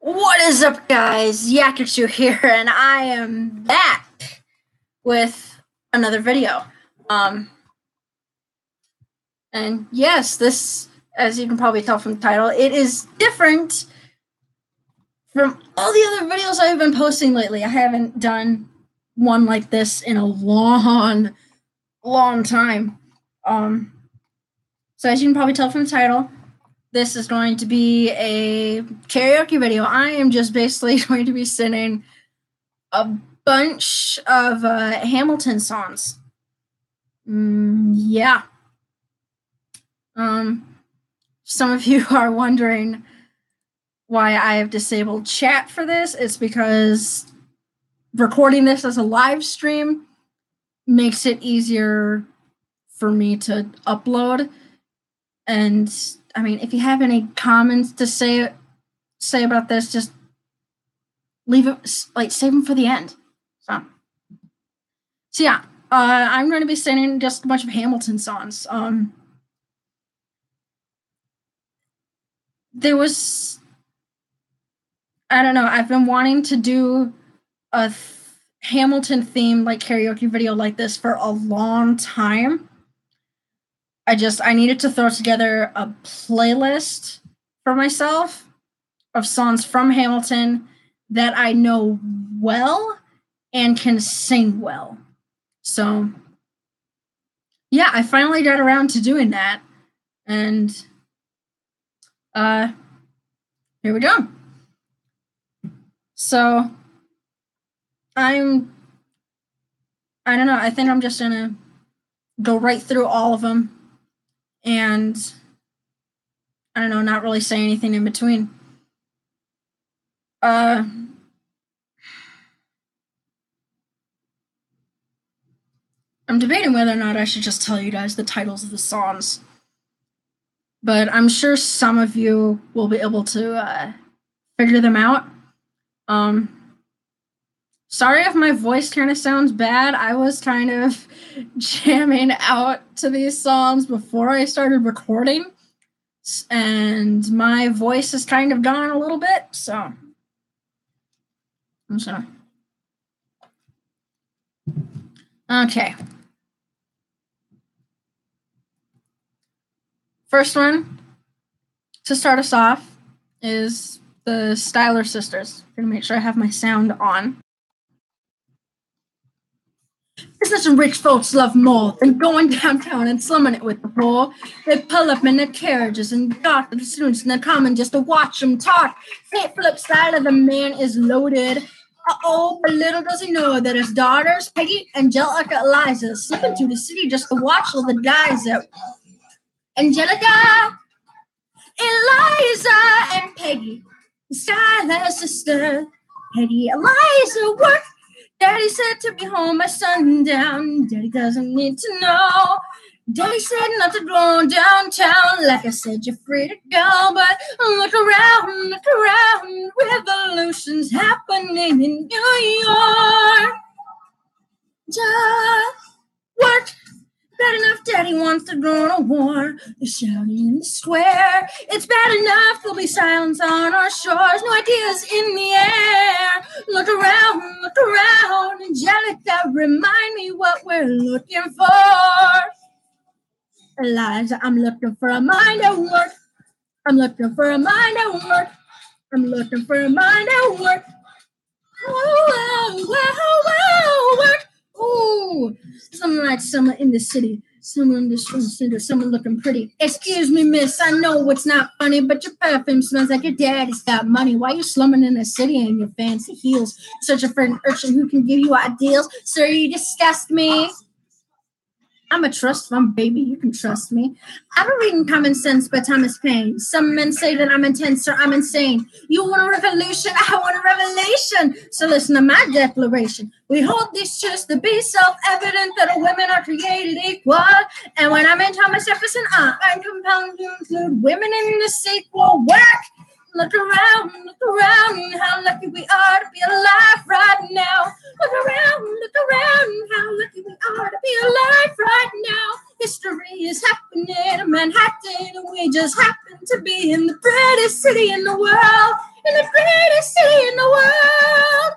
What is up, guys? Yakatsu here, and I am back with another video. And yes, this, as you can probably tell from the title, it is different from all the other videos I've been posting lately. I haven't done one like this in a long time. So as you can probably tell from the title, this is going to be a karaoke video. I am just basically going to be singing a bunch of Hamilton songs. Yeah. Some of you are wondering why I have disabled chat for this. It's because recording this as a live stream makes it easier for me to upload. And I mean, if you have any comments to say about this, just leave it, save them for the end. So yeah, I'm going to be singing just a bunch of Hamilton songs. There was, I don't know, I've been wanting to do a Hamilton themed karaoke video like this for a long time. I needed to throw together a playlist for myself of songs from Hamilton that I know well and can sing well. So, yeah, I finally got around to doing that. And here we go. So, I don't know, I think I'm just going to go right through all of them. And I don't know, not really say anything in between. I'm debating whether or not I should just tell you guys the titles of the songs. But I'm sure some of you will be able to figure them out. Sorry if my voice kind of sounds bad. I was kind of jamming out to these songs before I started recording, and my voice has kind of gone a little bit, so I'm sorry. Okay. First one to start us off is the Schuyler Sisters. I'm gonna make sure I have my sound on. There's nothing rich folks love more than going downtown and slumming it with the poor. They pull up in their carriages and got the students in the common just to watch them talk. Hey, flip side of the man is loaded. Uh-oh, but little does he know that his daughters, Peggy, Angelica, Eliza, slip into the city just to watch all the guys out. Angelica, Eliza, and Peggy, the Schuyler sister. Peggy, Eliza, work. Daddy said to be home by sundown. Daddy doesn't need to know. Daddy said not to go downtown. Like I said, you're free to go, but look around, revolution's happening in New York. Just work. Bad enough, Daddy wants to go to war. They're shouting in the square. It's bad enough, there'll be silence on our shores. No ideas in the air. Look around, Angelica, remind me what we're looking for. Eliza, I'm looking for a mind at work. I'm looking for a mind at work. I'm looking for a mind at work. Work. Ooh, something like summer in the city. Someone in the center, someone looking pretty. Excuse me, miss, I know it's not funny, but your perfume smells like your daddy's got money. Why you slumming in the city in your fancy heels? Searching for an urchin who can give you ideals. Sir, you disgust me. I'm a trust fund baby, you can trust me. I've been reading Common Sense by Thomas Paine. Some men say that I'm intense or I'm insane. You want a revolution? I want a revelation. So listen to my declaration. We hold these truths to be self-evident that all women are created equal. And when I mean Thomas Jefferson, I'm compelled to include women in the sequel work. Look around, how lucky we are to be alive right now. Look around, how lucky we are to be alive right now. History is happening in Manhattan, and we just happen to be in the prettiest city in the world. in the greatest city in the world.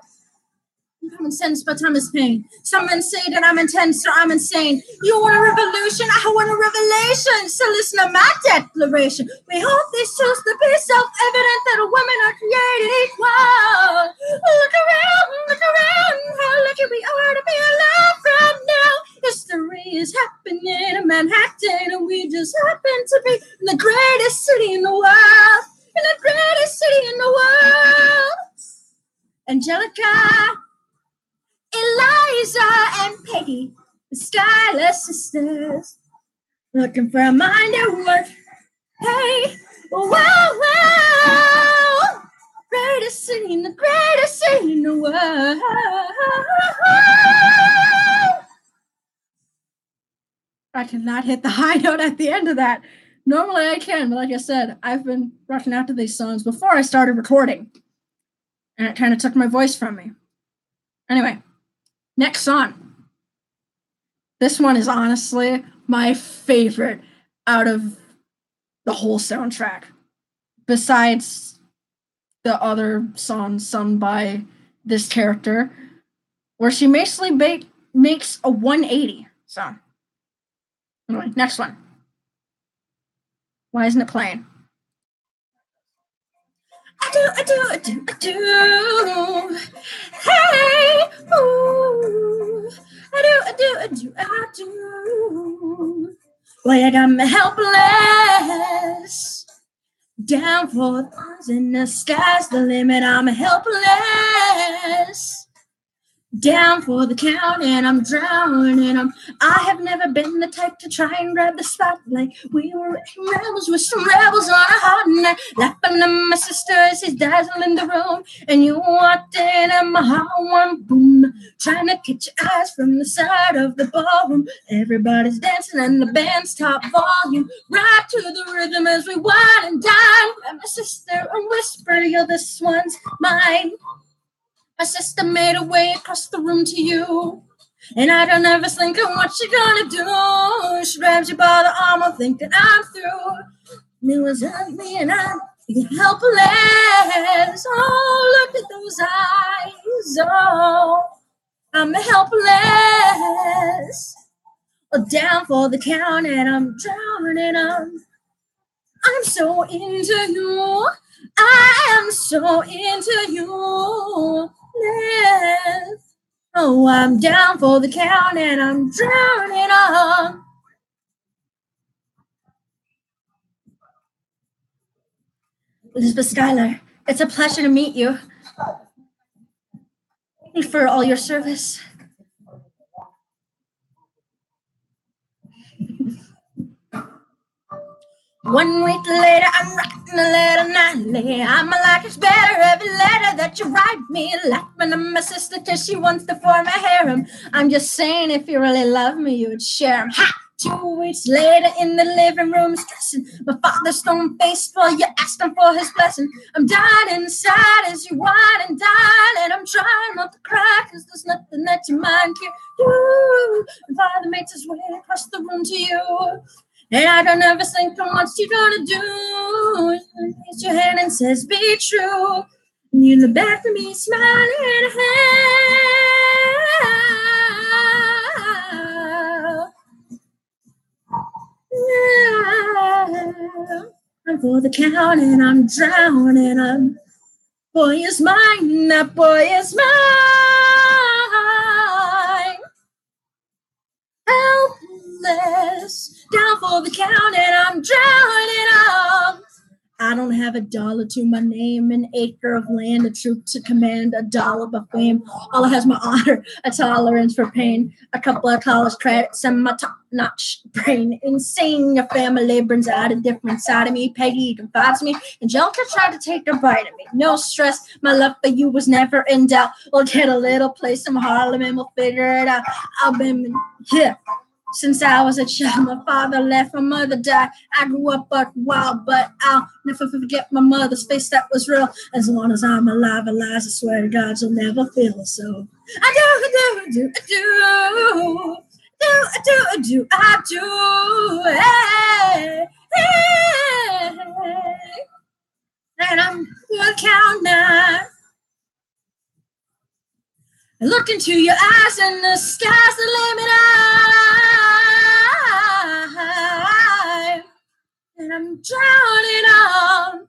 Common sense, but time is pain. Some men say that I'm intense or I'm insane. You want a revolution? I want a revelation. So listen to my declaration. We hold these truths to be self-evident that women are created equal. Look around, how lucky we are to be alive right now. History is happening in Manhattan, and we just happen to be in the greatest city in the world. In the greatest city in the world. Angelica, Eliza, and Peggy, the Schuyler Sisters, looking for a mind at work. Hey, wow, greatest city in the greatest city in the world. I cannot hit the high note at the end of that. Normally I can, but like I said, I've been rushing out to these songs before I started recording, and it kind of took my voice from me. Anyway. Next song. This one is honestly my favorite out of the whole soundtrack. Besides the other songs sung by this character, where she basically makes a 180. So, anyway, next one. Why isn't it playing? I do. Hey, ooh. I do. Well, you got me helpless. Down for the stars and the sky's the limit. I'm helpless. Down for the count and I'm drowning. I have never been the type to try and grab the spotlight. We were rebels with some rebels on a hot night. Laughing at my sisters, he's dazzling the room. And you walked in and my heart went boom. Trying to catch your eyes from the side of the ballroom. Everybody's dancing and the band's top volume. Right to the rhythm as we wine and dine. Grab my sister and whisper, yo, this one's mine. My sister made her way across the room to you. And I don't ever think of what you're gonna do. She grabs you by the arm, I'm thinking I'm through. And it was me and I'm helpless. Oh, look at those eyes. Oh, I'm helpless. Oh, down for the count and I'm drowning. I'm so into you. I am so into you. Oh, I'm down for the count and I'm drowning on. Elizabeth Schuyler, it's a pleasure to meet you. Thank you for all your service. One week later, I'm writing a letter nightly. I'm like it's better every letter that you write me. Laughing at my sister cause she wants to form a harem. I'm just saying if you really love me, you would share them. Ha! 2 weeks later in the living room stressing. My father's stone-faced while you asked him for his blessing. I'm dying inside as you whine and dine. And I'm trying not to cry cause there's nothing that your mind can do. And father makes his way across the room to you. And I don't ever think on what you're gonna do. He takes your hand and says, be true. And you look back at me smiling. I'm for the count and I'm drowning. Boy is mine, that boy is mine. Helpless. Down for the count and I'm drowning. I don't have $1 to my name, an acre of land, a troop to command, $1 of fame. All I has my honor, a tolerance for pain, a couple of college credits, and my top-notch brain. Insane, your family brings out a different side of me. Peggy confides me. Angelica tried to take a bite of me. No stress, my love for you was never in doubt. We'll get a little place in Harlem and we'll figure it out. I've been here. Since I was a child, my father left, my mother died. I grew up but wild, but I'll never forget my mother's face that was real. As long as I'm alive, I swear to God, you'll never feel so. I do, hey, hey. And I'm for the count now. I look into your eyes and the sky's the limit. And I'm drowning on.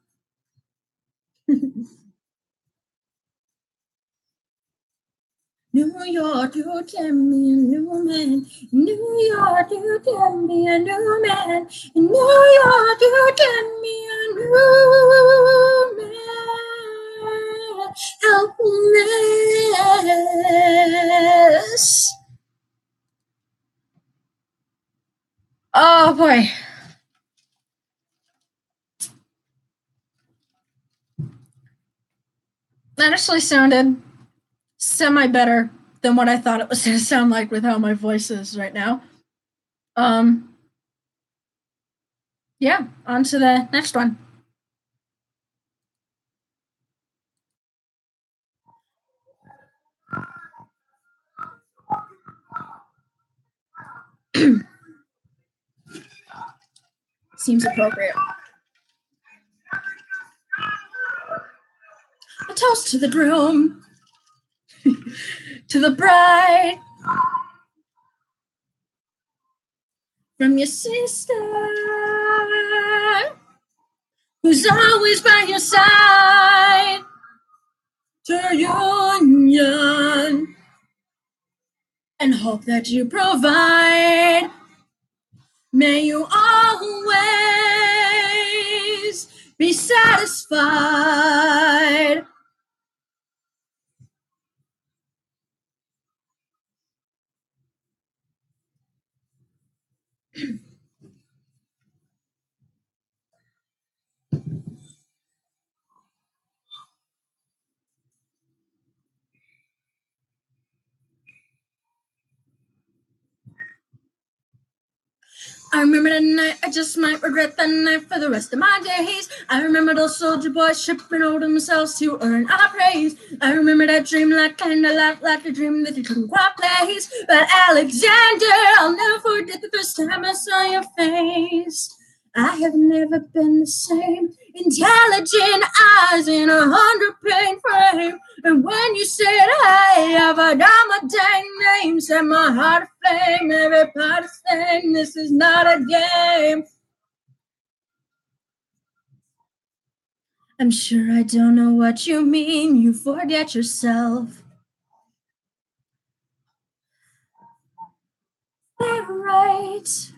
New York, you can be a new man. New York, you can be a new man. In New York, you can be a new man. Helpless. Oh boy. That actually sounded semi better than what I thought it was going to sound like with how my voice is right now. Yeah, on to the next one. Seems appropriate. A toast to the groom, to the bride, from your sister, who's always by your side, to union, and hope that you provide. May you always be satisfied. I remember the night, I just might regret the night for the rest of my days. I remember those soldier boys shipping over themselves to earn our praise. I remember that dream like a dream that you couldn't quite place. But Alexander, I'll never forget the first time I saw your face. I have never been the same. Intelligent eyes in 100 pain frame. And when you said, hey, I've done my dang name, set my heart aflame, every part is thing, this is not a game. I'm sure I don't know what you mean, you forget yourself. They're right.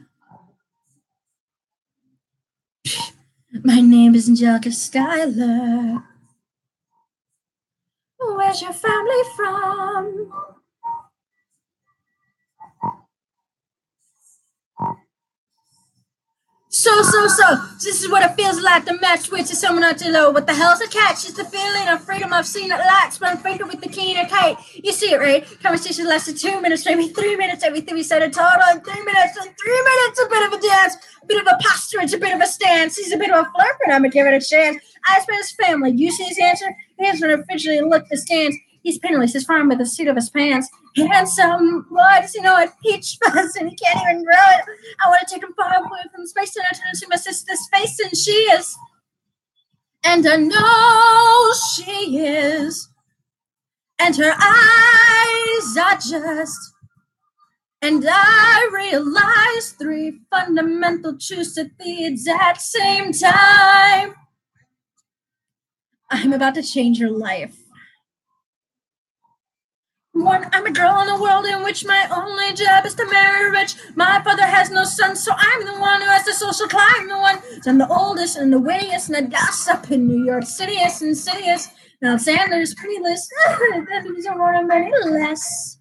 My name is Angelica Schuyler. Where's your family from? So, this is what it feels like to match with to someone not too low. What the hell's a catch? It's the feeling of freedom I've seen at lights, but I'm fainted with the keener kite. You see it, right? Conversation lasted 2 minutes, maybe 3 minutes, everything we said in total in 3 minutes. In 3 minutes, a bit of a dance, a bit of a posturage, a bit of a stance. He's a bit of a flirt, but I'm gonna give it a chance. I spent his family. You see his answer? He answered officially and looked askance. He's penniless, his farm with the seat of his pants. Handsome, why does he know it? Peach fuzz, and he can't even grow it. I want to take him far away from space, and I turn to my sister's face, and she is. And I know she is. And her eyes are just. And I realize 3 fundamental truths at the exact same time. I'm about to change your life. 1, I'm a girl in a world in which my only job is to marry rich. My father has no sons, so I'm the one who has the social climb. The one, so I'm the oldest and the wittiest, and I gossip in New York City is insidious. And Alexander's prettiness, that means I want many less.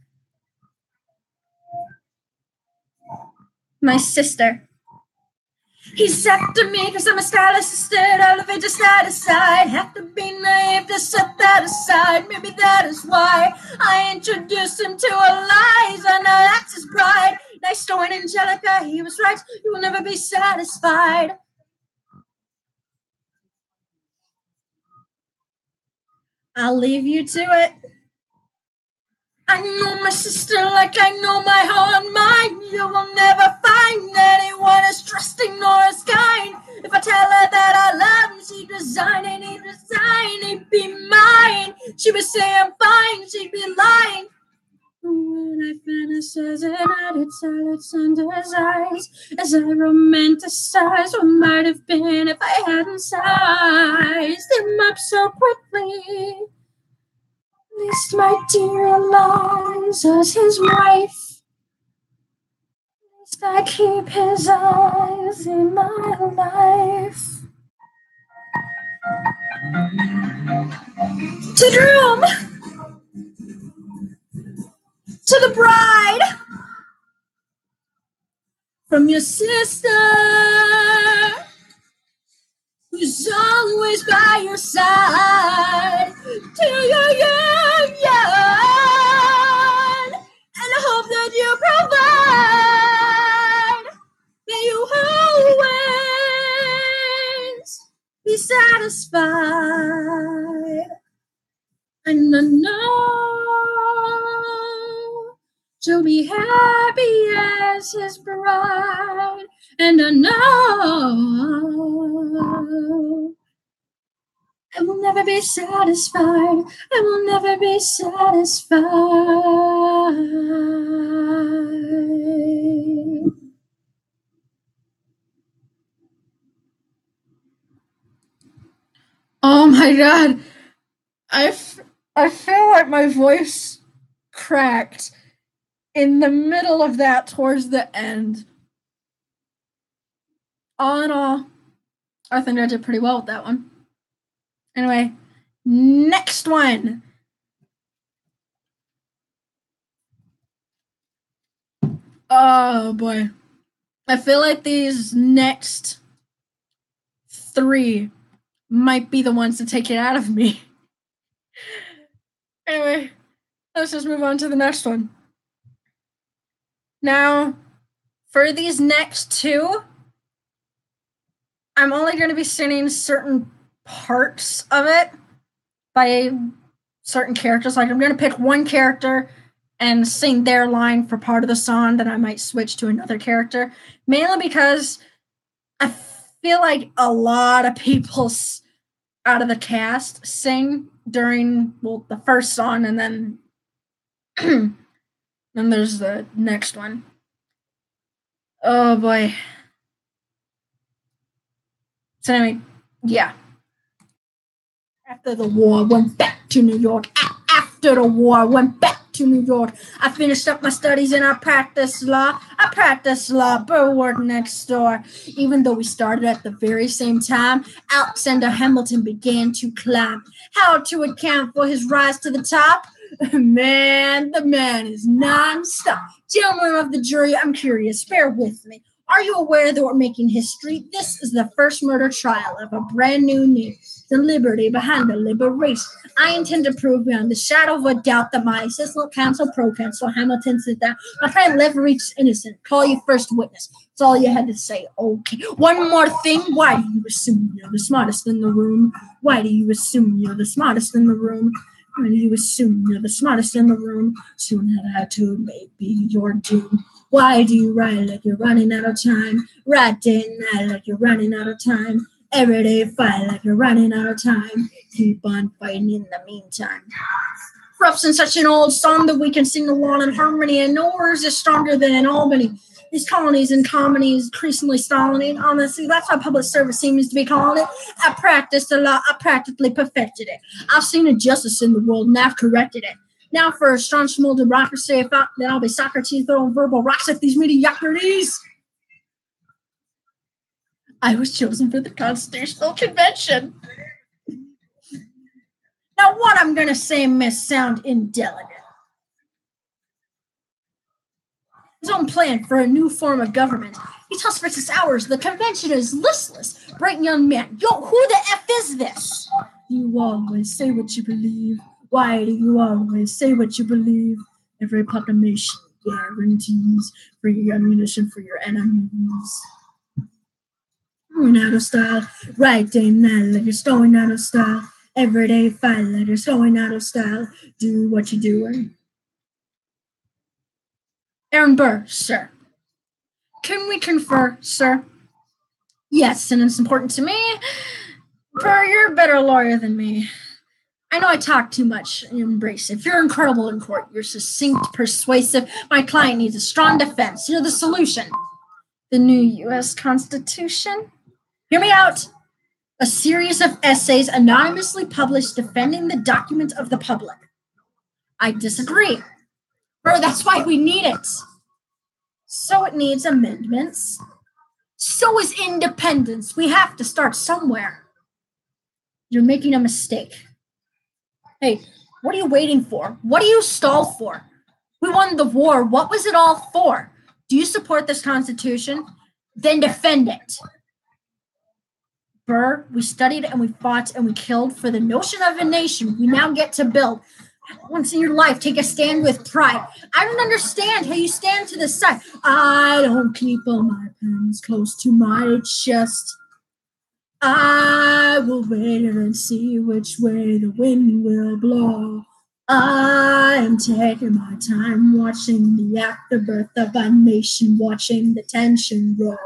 My sister. He's after me because I'm a Schuyler sister, elevate to side to side. Have to be naive to set that aside. Maybe that is why I introduced him to Eliza. Now that's his pride. Nice going, Angelica, he was right. You will never be satisfied. I'll leave you to it. I know my sister like I know my own mind. You will never find anyone as trusting nor as kind. If I tell her that I love him, she design any design. She'd be saying fine, she'd be lying. When I fantasize and added salads under his eyes, as I romanticize what might have been if I hadn't sized him up so quickly. At least my dear Eliza's his wife. At least I keep his eyes in my life. To groom, to the bride, from your sister, who's always by your side, to your union, and I hope that you provide, that you always be satisfied. And I know she'll be happy as his bride. And I know I will never be satisfied. I will never be satisfied. Oh my God. I feel like my voice cracked in the middle of that towards the end. All in all, I think I did pretty well with that one. Anyway, next one. Oh boy. I feel like these next three might be the ones to take it out of me. Anyway, let's just move on to the next one. Now, for these next two, I'm only going to be singing certain parts of it by certain characters. Like, I'm going to pick one character and sing their line for part of the song, then I might switch to another character. Mainly because I feel like a lot of people out of the cast sing during, well, the first song, and then then there's the next one. Oh boy. So anyway, yeah. After the war, went back to New York. After the war, went back to New York. I finished up my studies and I practiced law. Burwood next door. Even though we started at the very same time, Alexander Hamilton began to climb. How to account for his rise to the top? Man, the man is non-stop. Gentlemen of the jury, I'm curious. Bear with me. Are you aware that we're making history? This is the first murder trial of a brand new name. The liberty behind the liberation. I intend to prove beyond the shadow of a doubt that my assistant counsel, pro-counsel, Hamilton, sit down. My friend Levereach's innocent. Call you first witness. That's all you had to say. Okay. One more thing. Why do you assume you're the smartest in the room? Why do you assume you're the smartest in the room? Why do you assume you're the smartest in the room? Soon had attitude may be your doom. Why do you write like you're running out of time? Write day and night like you're running out of time. Every day fight like you're running out of time. Keep on fighting in the meantime. Rough's in such an old song that we can sing along in harmony, and no words is stronger than in Albany. These colonies and comedies increasingly stalling. Honestly, that's how public service seems to be calling it. I practiced a lot. I practically perfected it. I've seen injustice in the world, and I've corrected it. Now for a strong, small democracy, I thought that I'll be Socrates throwing verbal rocks at these mediocrities. I was chosen for the Constitutional Convention. Now what I'm going to say may sound indelicate. His own plan for a new form of government. He tells for 6 hours the convention is listless. Bright young man. Yo, who the F is this? You always say what you believe. Why do you always say what you believe? Every proclamation guarantees free ammunition for your enemies. Going out of style. Right day and night like you're going out of style. Everyday fight like you're going out of style. Do what you're doing. Aaron Burr, sir. Can we confer, sir? Yes, and it's important to me. Burr, you're a better lawyer than me. I know I talk too much and embrace it. You're incredible in court. You're succinct, persuasive. My client needs a strong defense. You're the solution. The new U.S. Constitution? Hear me out. A series of essays anonymously published defending the document of the public. I disagree. Bro, that's why we need it. So it needs amendments. So is independence. We have to start somewhere. You're making a mistake. Hey, what are you waiting for? What do you stall for? We won the war. What was it all for? Do you support this Constitution? Then defend it. Burr, we studied and we fought and we killed for the notion of a nation we now get to build. Once in your life, take a stand with pride. I don't understand how you stand to the side. I don't keep all my pens close to my chest. I will wait and see which way the wind will blow. I am taking my time watching the afterbirth of a nation, watching the tension grow.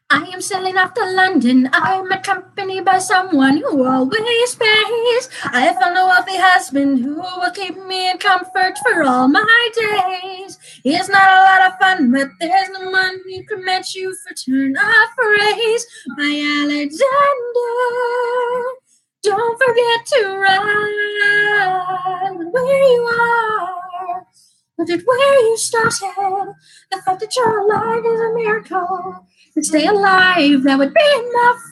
I am sailing off to London. I'm accompanied by someone who always pays. I found a wealthy husband who will keep me in comfort for all my days. It's not a lot of fun, but there's no money you can match you for turn of phrase. My Alexander, don't forget to ride where you are. Look at where you started. The fact that you're alive is a miracle. And stay alive, that would be enough.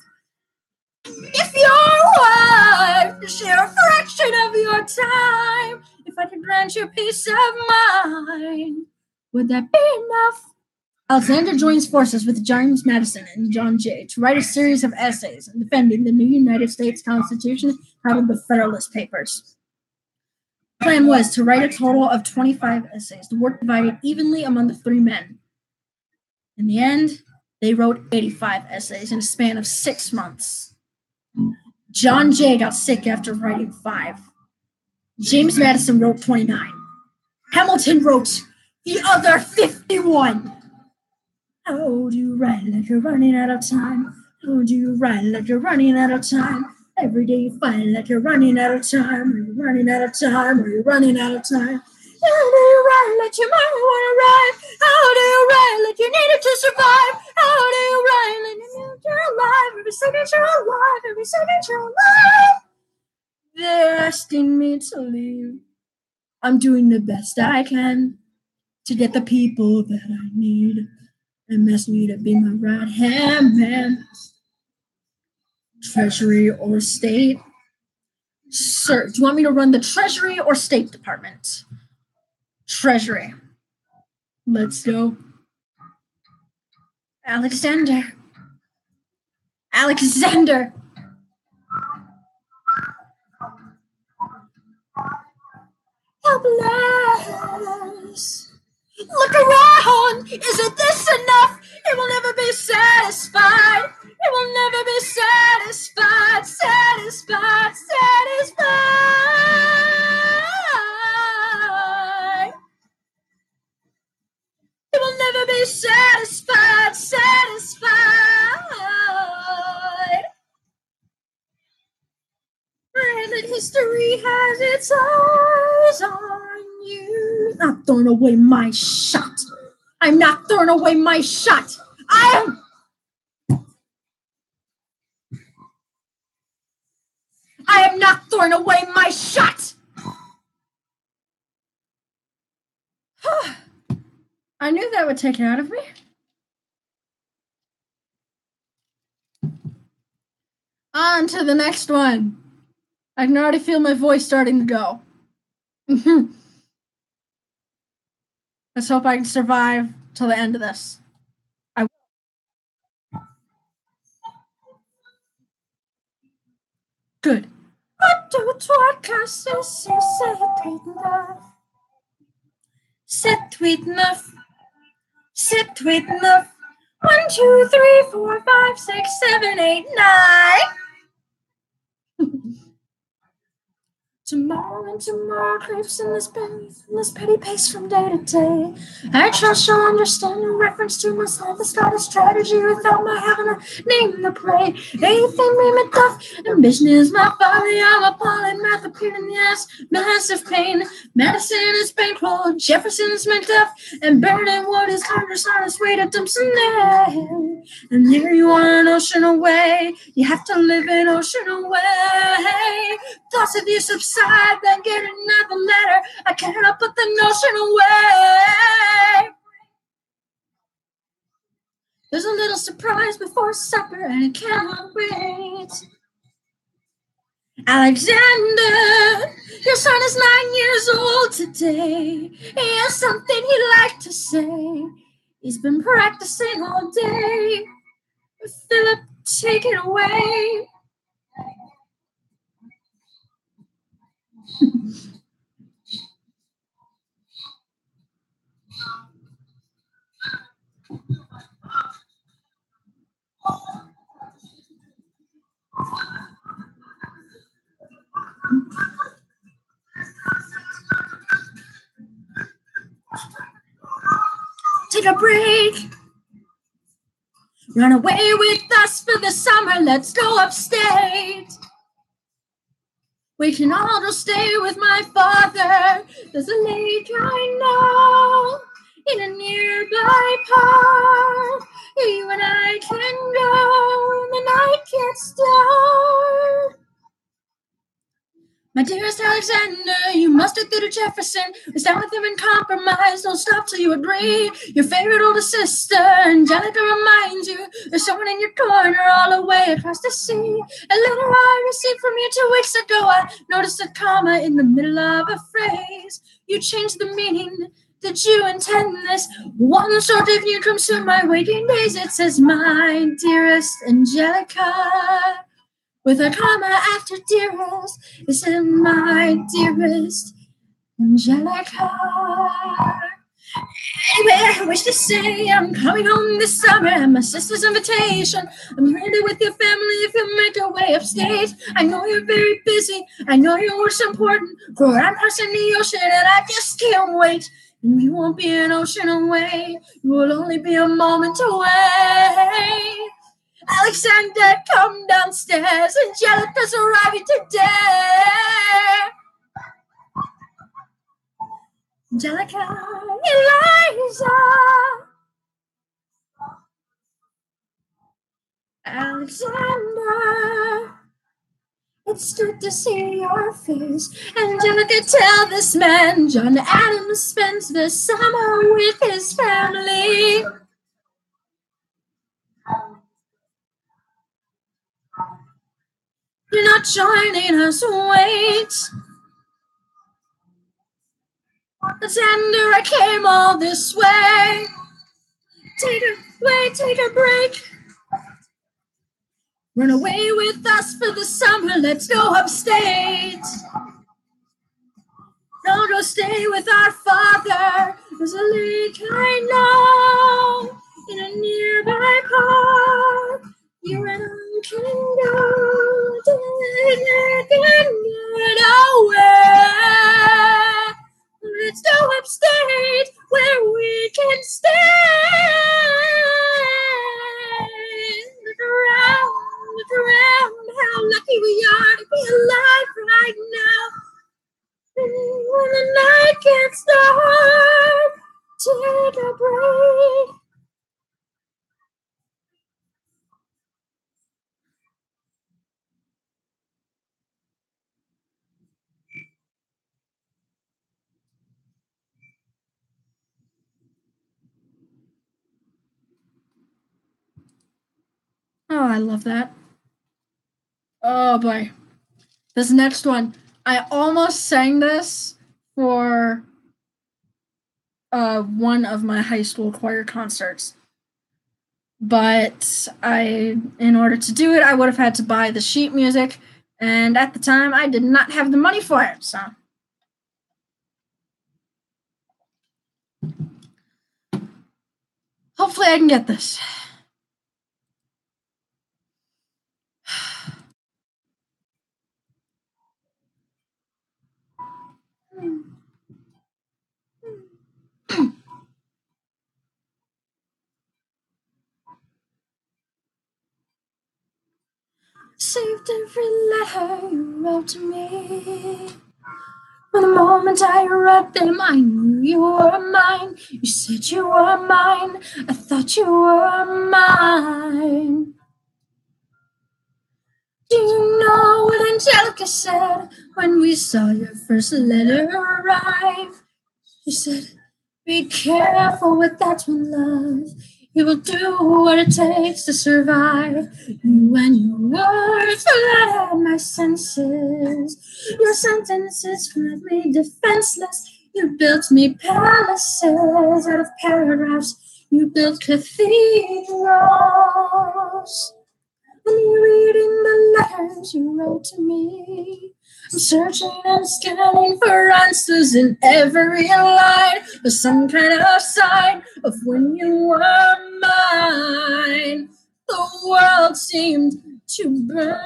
If you're wired to share a fraction of your time, if I could grant you peace of mind, would that be enough? Alexander joins forces with James Madison and John Jay to write a series of essays defending the new United States Constitution titled the Federalist Papers. The plan was to write a total of 25 essays, the work divided evenly among the three men. In the end, they wrote 85 essays in a span of 6 months. John Jay got sick after writing 5. James Madison wrote 29. Hamilton wrote the other 51. How do you write like you're running out of time? How do you write like you're running out of time? Every day you fight like you're running out of time. Are you running out of time? Are you running out of time? How do you write like you might want to write? How do you write like you needed to survive? How do you write like you're alive? Every second you're alive. Every second you're alive. They're asking me to leave. I'm doing the best I can to get the people that I need. And ask me to be my right-hand man. Treasury or state? Sir, do you want me to run the Treasury or State Department? Treasury. Let's go. Alexander. Alexander. Helpless. Look around. Isn't this enough? It will never be satisfied. It will never be satisfied. Satisfied. Satisfied. It will never be satisfied. Satisfied. Granted, history has its eyes on you. Not throwing away my shot. I'm not throwing away my shot. I am not throwing away my shot. I knew that would take it out of me. On to the next one. I can already feel my voice starting to go. Let's hope I can survive till the end of this. Good. C'est tweet enough. 1, 2, 3, 4, 5, 6, 7, 8, 9. Tomorrow and tomorrow creeps in this petty pace from day to day. I trust you'll understand in reference to myself. I start a strategy without my having a name to play. Anything made me tough. Ambition is my folly. I'm a polymath, a pain in the ass, massive pain. Madison is painful. Jefferson's meant tough. And buried in wood is Congress on its way to dump some nail. And there you are, an ocean away. You have to live an ocean away. Thoughts of you subside, then get another letter. I cannot put the notion away. There's a little surprise before supper, and I cannot wait. Alexander, your son is 9 years old today. He has something he'd like to say. He's been practicing all day. Philip, take it away. Take a break. Run away with us for the summer. Let's go upstate. We can all just stay with my father. There's a lake I know in a nearby park. You and I can go when the night gets dark. My dearest Alexander, you must have through to Jefferson. We stand with him in compromise. Don't stop till you agree. Your favorite older sister, Angelica, reminds you there's someone in your corner all the way across the sea. A letter I received from you 2 weeks ago. I noticed a comma in the middle of a phrase. You changed the meaning. Did you intend this? One sort of new comes to my waking days. It says, my dearest Angelica. With a comma after dearest, this is my dearest Angelica. Anyway, I wish to say I'm coming home this summer at my sister's invitation. I'm ready with your family if you make your way upstate. I know you're very busy. I know your work's important. For I'm crossing the ocean and I just can't wait. And you won't be an ocean away. You will only be a moment away. Alexander, come downstairs. Angelica's arriving today. Angelica, Eliza. Alexander, it's good to see your face. Angelica, tell this man John Adams spends the summer with his family. You're not joining us, wait. Alexander, I came all this way. Take a break. Run away with us for the summer, let's go upstate. No, go stay with our father. There's a lake I know in a nearby park. You and I can go to get away. Let's go upstate where we can stay. Look around, how lucky we are to be alive right now. And when the night gets dark, take a break. Oh, I love that. Oh boy. This next one. I almost sang this for one of my high school choir concerts. But in order to do it, I would have had to buy the sheet music. And at the time, I did not have the money for it. So hopefully I can get this. Saved every letter you wrote to me. From the moment I read them, I knew you were mine. You said you were mine. I thought you were mine. Do you know what Angelica said when we saw your first letter arrive? She said, be careful with that one, love. You will do what it takes to survive. You and your words flooded my senses. Your sentences left me defenseless. You built me palaces out of paragraphs. You built cathedrals. When you're reading the letters you wrote to me, I'm searching and scanning for answers in every line. There's some kind of sign of when you were mine. The world seemed to burn.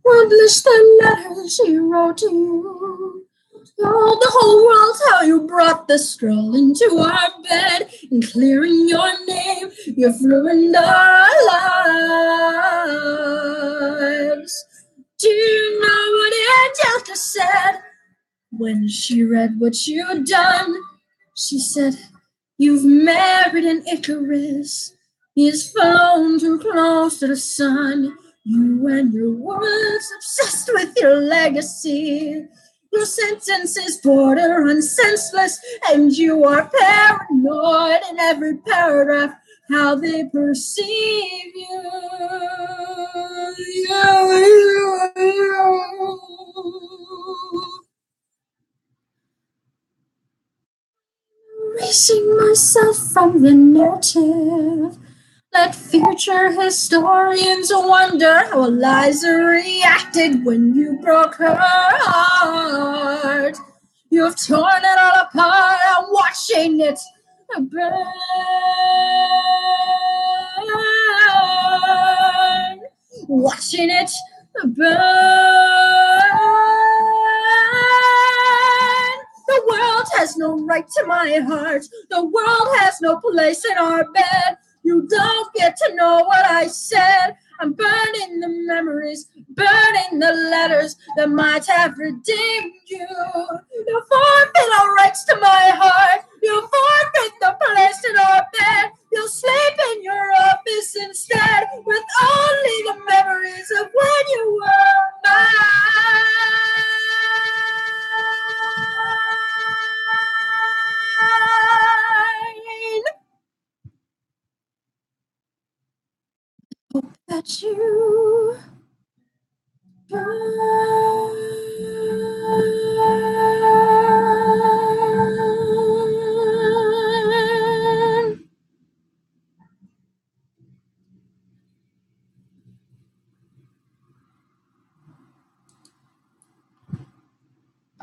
Publish the letters she wrote to you. Told the whole world how you brought the straw into our bed, and clearing your name, you've ruined our lives. Do you know what Angelica said when she read what you'd done? She said, you've married an Icarus. He has flown too close to the sun. You and your words obsessed with your legacy. Your sentences border on senseless, and you are paranoid in every paragraph how they perceive you. Erasing myself from the narrative. Let future historians wonder how Eliza reacted when you broke her heart. You've torn it all apart. I'm watching it burn. Watching it burn. The world has no right to my heart. The world has no place in our bed. You don't get to know what I said. I'm burning the memories, burning the letters that might have redeemed you. You forfeit all rights to my heart. You forfeit the place in our bed. You'll sleep in your office instead with only the memories of when you were mine. Hope that you burn.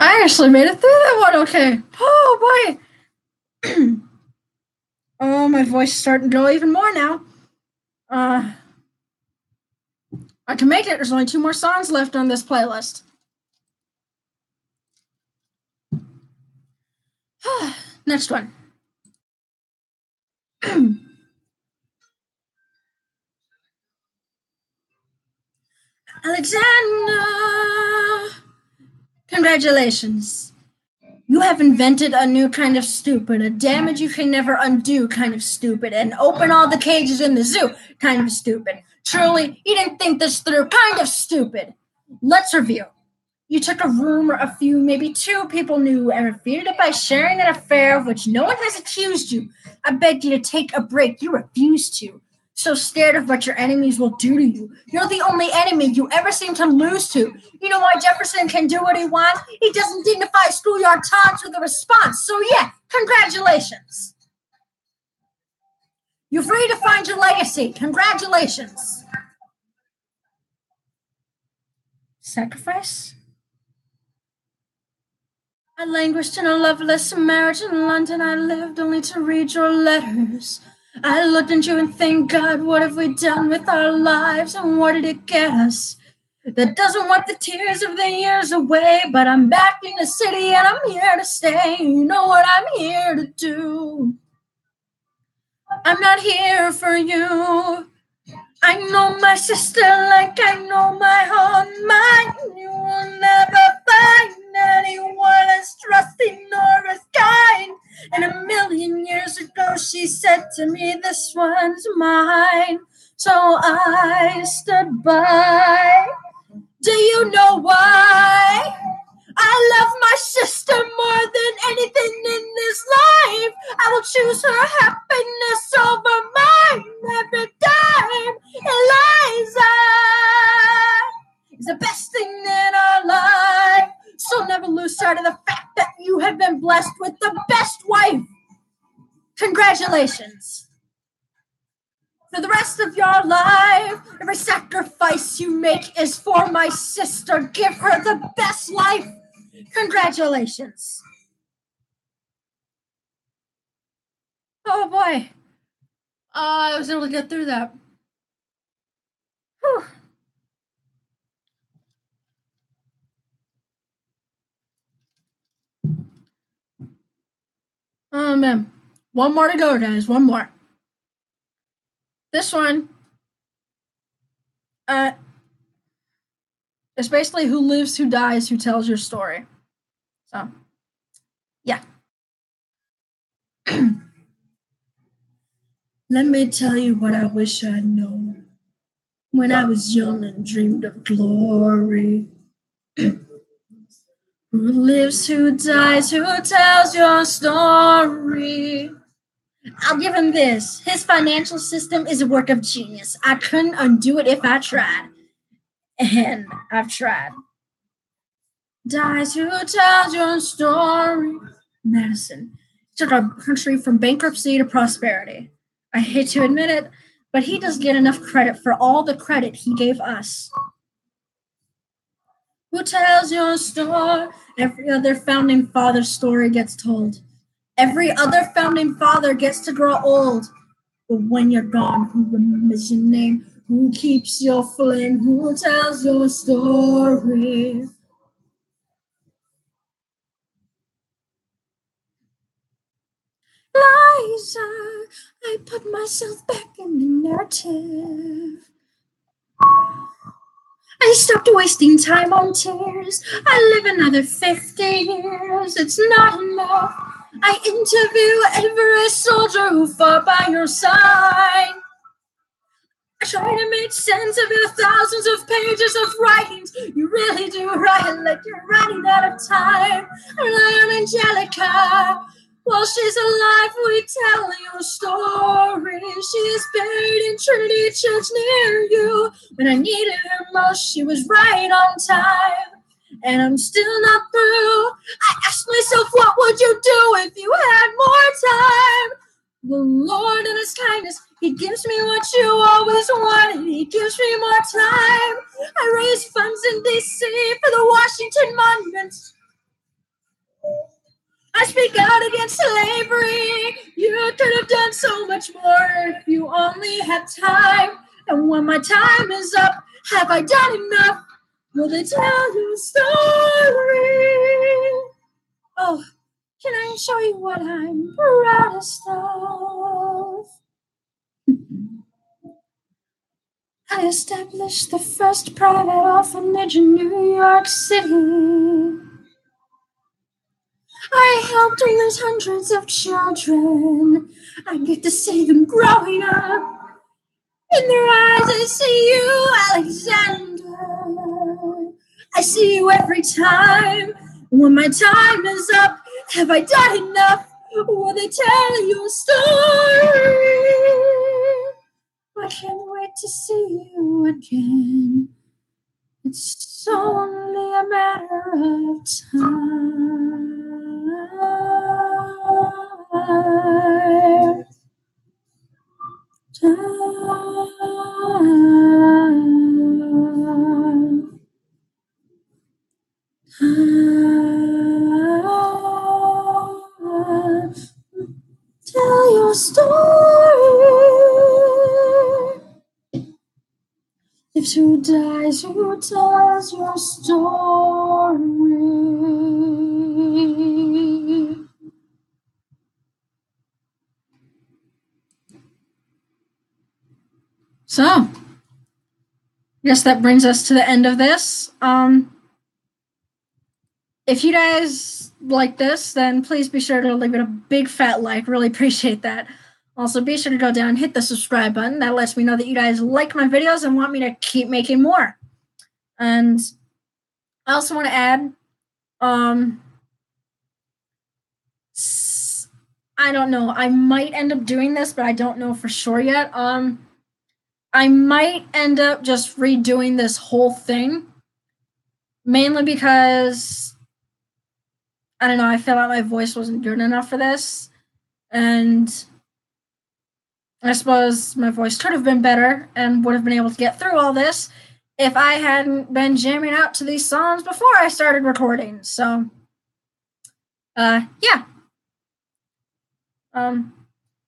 I actually made it through that one okay. Oh boy. Oh, my voice is starting to go even more now. I can make it. There's only 2 more songs left on this playlist. Next one. Alexander, congratulations. You have invented a new kind of stupid, a damage you can never undo kind of stupid, and open all the cages in the zoo kind of stupid. Truly, you didn't think this through kind of stupid. Let's review. You took a room a few, maybe 2 people knew, and refuted it by sharing an affair of which no one has accused you. I begged you to take a break. You refused to. So scared of what your enemies will do to you. You're the only enemy you ever seem to lose to. You know why Jefferson can do what he wants? He doesn't dignify schoolyard taunts with a response. So yeah, congratulations. You're free to find your legacy. Congratulations. Sacrifice? I languished in a loveless marriage in London. I lived only to read your letters. I looked at you and think, God, what have we done with our lives, and what did it get us? that doesn't wipe the tears of the years away. But I'm back in the city and I'm here to stay. You know what I'm here to do. I'm not here for you. I know my sister like I know my own mind. You will never find anyone as trusting or as kind. And 1,000,000 years ago she said to me, this one's mine. So I stood by. Do you know why? I love my sister more than anything in this life. I will choose her happiness over mine every time. Eliza is the best thing in our life. So never lose sight of the fact that you have been blessed with the best wife. Congratulations. For the rest of your life, every sacrifice you make is for my sister. Give her the best life. Congratulations. Oh boy. I was able to get through that. Whew. Oh man. One more to go, guys. One more. This one it's basically who lives, who dies, who tells your story. So, yeah. Let me tell you what I wish I'd known when I was young and dreamed of glory. Who lives, who dies, who tells your story? I'll give him this. His financial system is a work of genius. I couldn't undo it if I tried. And I've tried. Dies, who tells your story? Madison took our country from bankruptcy to prosperity. I hate to admit it, but he doesn't get enough credit for all the credit he gave us. Who tells your story? Every other founding father's story gets told. Every other founding father gets to grow old. But when you're gone, who remembers your name? Who keeps your flame? Who tells your story? Liza, I put myself back in the narrative. I stopped wasting time on tears. I live another 50 years. It's not enough. I interview every soldier who fought by your side. I try to make sense of your thousands of pages of writings. You really do write like you're running out of time. I rely on Angelica. While she's alive, we tell your story. She is buried in Trinity Church near you. When I needed her most, she was right on time. And I'm still not through. I asked myself, what would you do if you had more time? The Lord in His kindness, He gives me what you always wanted. He gives me more time. I raise funds in D.C. for the Washington Monument. I speak out against slavery. You could have done so much more if you only had time. And when my time is up, have I done enough? Will they tell you a story? Oh, can I show you what I'm proudest of? I established the first private orphanage in New York City. I helped raise hundreds of children. I get to see them growing up. In their eyes, I see you, Alexander. I see you every time. When my time is up, have I done enough? Will they tell you a story? I can't wait to see you again. It's only a matter of time. Tell your story. If who dies, who tells your story? So, I guess that brings us to the end of this. If you guys like this, then please be sure to leave it a big fat like. Really appreciate that. Also, be sure to go down and hit the subscribe button. That lets me know that you guys like my videos and want me to keep making more. And I also want to add, I don't know. I might end up doing this, but I don't know for sure yet. I might end up just redoing this whole thing, mainly because I don't know. I feel like my voice wasn't good enough for this, and I suppose my voice could have been better and would have been able to get through all this if I hadn't been jamming out to these songs before I started recording. So, yeah.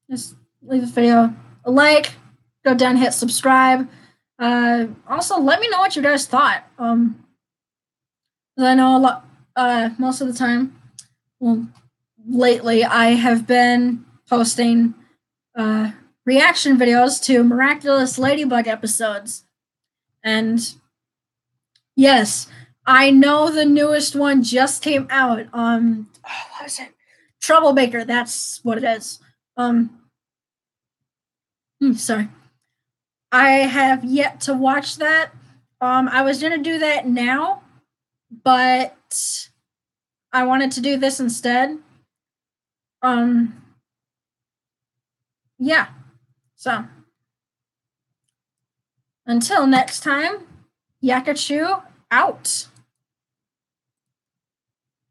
Just leave this video a like, go down, hit subscribe. Also, let me know what you guys thought. I know a lot. Most of the time, well, lately I have been posting reaction videos to Miraculous Ladybug episodes, and yes, I know the newest one just came out. What is it? Troublemaker. That's what it is. Sorry. I have yet to watch that. I was gonna do that now, but I wanted to do this instead. Yeah. So until next time, Yakachu out.